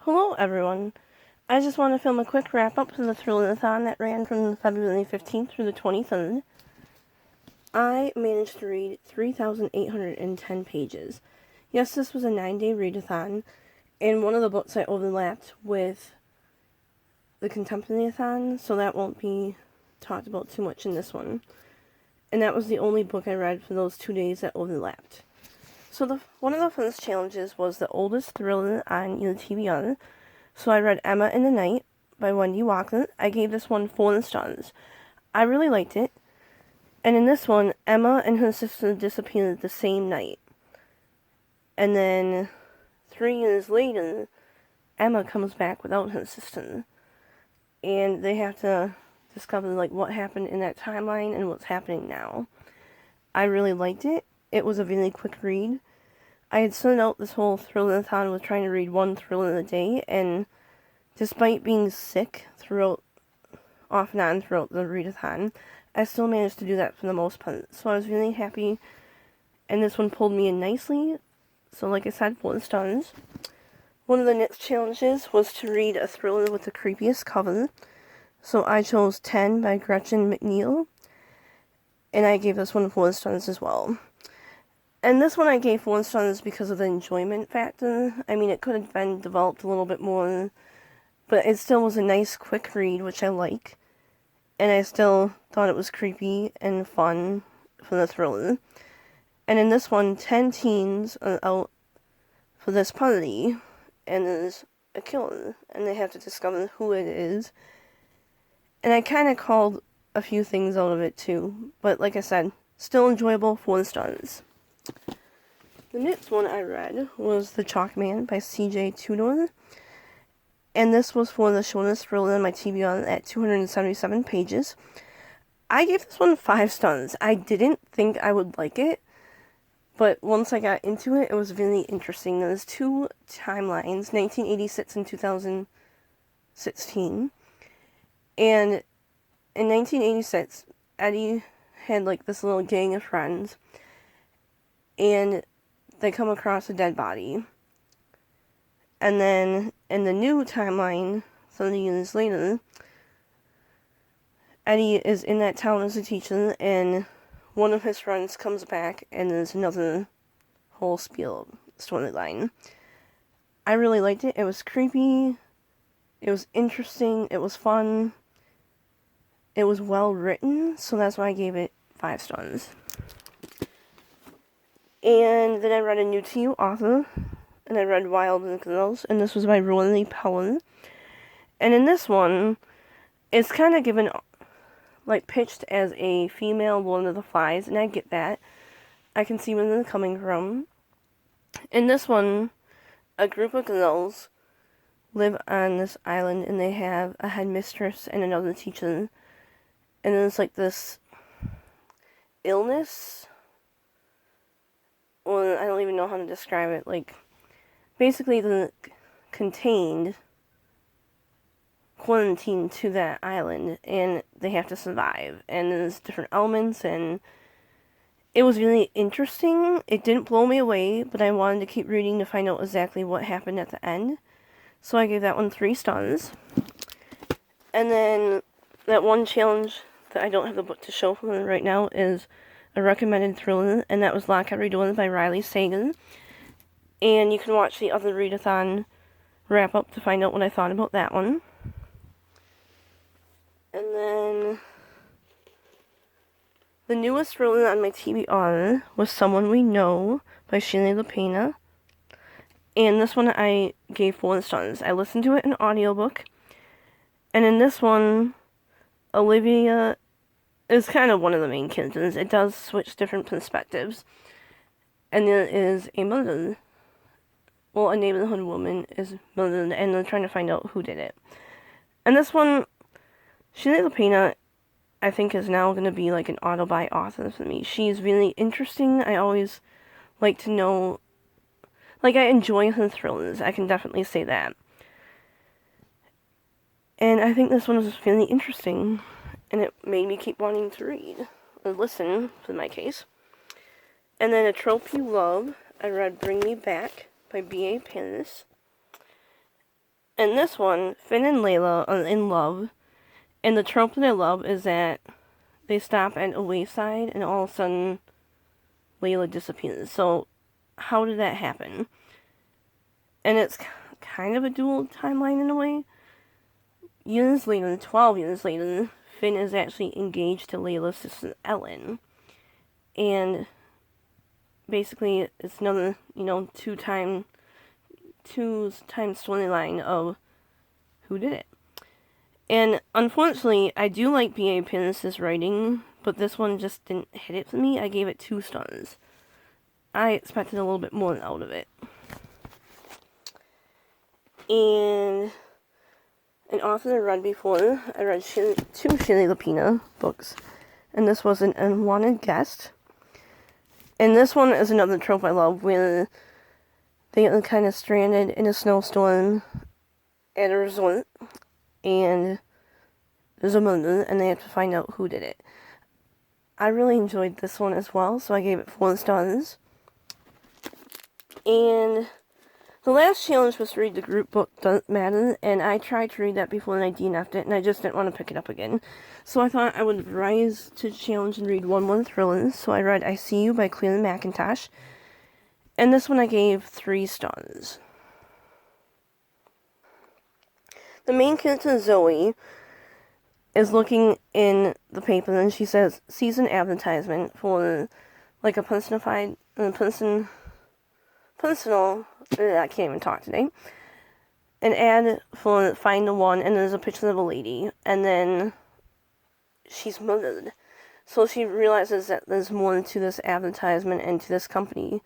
Hello everyone. I just want to film a quick wrap up for the Thrillerathon that ran from February 15th through the 23rd. I managed to read 3,810 pages. Yes, this was a 9-day readathon, and one of the books I overlapped with the Contemporary-athon, so that won't be talked about too much in this one. And that was the only book I read for those 2 days that overlapped. So one of the first challenges was the oldest thriller on your TBR. So I read Emma in the Night by Wendy Walker. I gave this one 4 stars. I really liked it. And in this one, Emma and her sister disappeared the same night. And then 3 years later, Emma comes back without her sister. And they have to discover what happened in that timeline and what's happening now. I really liked it. It was a really quick read. I had started out this whole Thrillerathon with trying to read 1 thriller a day, and despite being sick off and on throughout the readathon, I still managed to do that for the most part. So I was really happy, and this one pulled me in nicely. So like I said, 4 stars. One of the next challenges was to read a thriller with the creepiest cover. So I chose 10 by Gretchen McNeil, and I gave this one 4 stars as well. And this one I gave 4 stars because of the enjoyment factor. I mean, it could have been developed a little bit more, but it still was a nice, quick read, which I like. And I still thought it was creepy and fun for the thriller. And in this one, 10 teens are out for this party, and there's a killer, and they have to discover who it is. And I kind of called a few things out of it too, but like I said, still enjoyable, 4 stars. The next one I read was The Chalk Man by C.J. Tudor, and this was for the shortest thriller in my TBR at 277 pages. I gave this one 5 stars. I didn't think I would like it, but once I got into it, it was really interesting. There's 2 timelines, 1986 and 2016, and in 1986, Eddie had this little gang of friends, and they come across a dead body. And then in the new timeline, 30 years later, Eddie is in that town as a teacher, and one of his friends comes back, and there's another whole storyline. I really liked it. It was creepy. It was interesting. It was fun. It was well written, so that's why I gave it 5 stars. And then I read a new to you author, and I read Wild and Girls, and this was by Rory Power. And in this one, it's kind of given, pitched as a female Lord of the Flies, and I get that. I can see where they're coming from. In this one, a group of girls live on this island, and they have a headmistress and another teacher. And there's this illness, or I don't even know how to describe it. Basically they're quarantined to that island, and they have to survive. And there's different elements, and it was really interesting. It didn't blow me away, but I wanted to keep reading to find out exactly what happened at the end. So I gave that one 3 stars. And then that one challenge that I don't have the book to show for right now is a recommended thriller, and that was Lock Every Door by Riley Sagan. And you can watch the other readathon wrap up to find out what I thought about that one. And then the newest thriller on my TBR was Someone We Know by Shirley LaPena. And this one I gave 4 stars. I listened to it in audiobook. And in this one, Olivia is kind of one of the main characters. It does switch different perspectives. And there is a murder. Well, a neighborhood woman is murdered, and they're trying to find out who did it. And this one, Shirley LaPena, I think, is now going to be an autobi author for me. She's really interesting. I always like to know, I enjoy her thrillers. I can definitely say that. And I think this one was really interesting, and it made me keep wanting to read, or listen, for my case. And then A Trope You Love, I read Bring Me Back by B.A. Paris. In this one, Finn and Layla are in love, and the trope that I love is that they stop at a wayside and all of a sudden Layla disappears. So how did that happen? And it's kind of a dual timeline in a way. Years later, 12 years later, Finn is actually engaged to Layla's sister Ellen. And basically it's another, two-time storyline of who did it. And unfortunately, I do like B.A. Pinnis's writing, but this one just didn't hit it for me. I gave it 2 stars. I expected a little bit more out of it. And an author I read before, I read 2 Shirley Lapina books, and this was an Unwanted Guest. And this one is another trope I love, where they are kind of stranded in a snowstorm at a resort, and there's a murder, and they have to find out who did it. I really enjoyed this one as well, so I gave it 4 stars. And the last challenge was to read the group book Doesn't Matter, and I tried to read that before and I DNF'd it, and I just didn't want to pick it up again. So I thought I would rise to the challenge and read one more thriller, so I read I See You by Cleland McIntosh, and this one I gave 3 stars. The main character, Zoe, is looking in the paper, and she sees an advertisement for, like, I can't even talk today, an ad for Find the One, and there's a picture of a lady, and then she's murdered. So she realizes that there's more to this advertisement and to this company,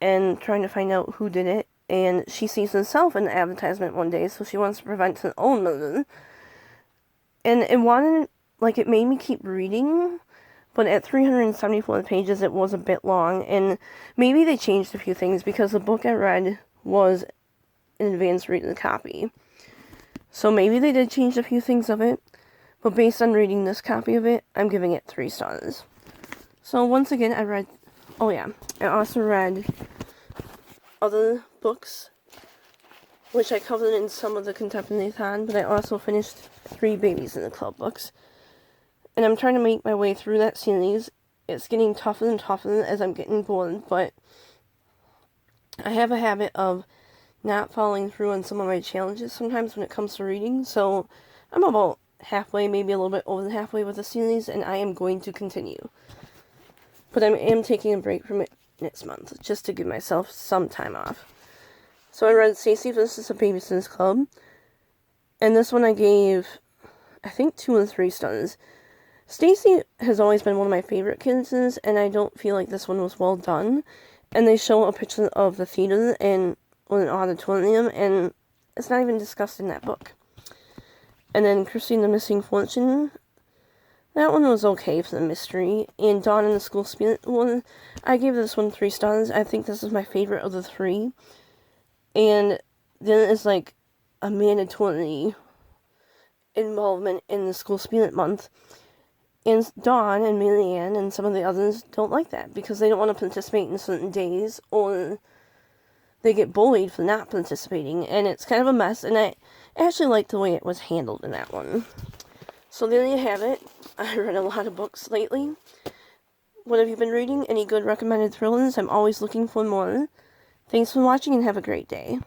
and trying to find out who did it, and she sees herself in the advertisement one day, so she wants to prevent her own murder. And it made me keep reading, but at 374 pages, it was a bit long, and maybe they changed a few things, because the book I read was an advanced reader copy. So maybe they did change a few things of it, but based on reading this copy of it, I'm giving it 3 stars. So once again, I also read other books, which I covered in some of the Contemporary-thon, but I also finished 3 Babies in the Club books. And I'm trying to make my way through that series. It's getting tougher and tougher as I'm getting bored, but I have a habit of not following through on some of my challenges sometimes when it comes to reading, so I'm about halfway, maybe a little bit over the halfway with the series, and I am going to continue. But I am taking a break from it next month, just to give myself some time off. So I read Stacey vs. the Babysitter's Club, and this one I gave, I think, 2 or 3 stars. Stacey has always been one of my favorite characters, and I don't feel like this one was well done. And they show a picture of the theater or an auditorium, and it's not even discussed in that book. And then Christine the Missing Fortune, that one was okay for the mystery. And Dawn and the School Spirit one, I gave this one 3 stars. I think this is my favorite of the 3. And then it's like a mandatory involvement in the School Spirit Month. And Dawn and Marianne and some of the others don't like that because they don't want to participate in certain days, or they get bullied for not participating, and it's kind of a mess, and I actually like the way it was handled in that one. So there you have it. I read a lot of books lately. What have you been reading? Any good recommended thrillers? I'm always looking for more. Thanks for watching and have a great day.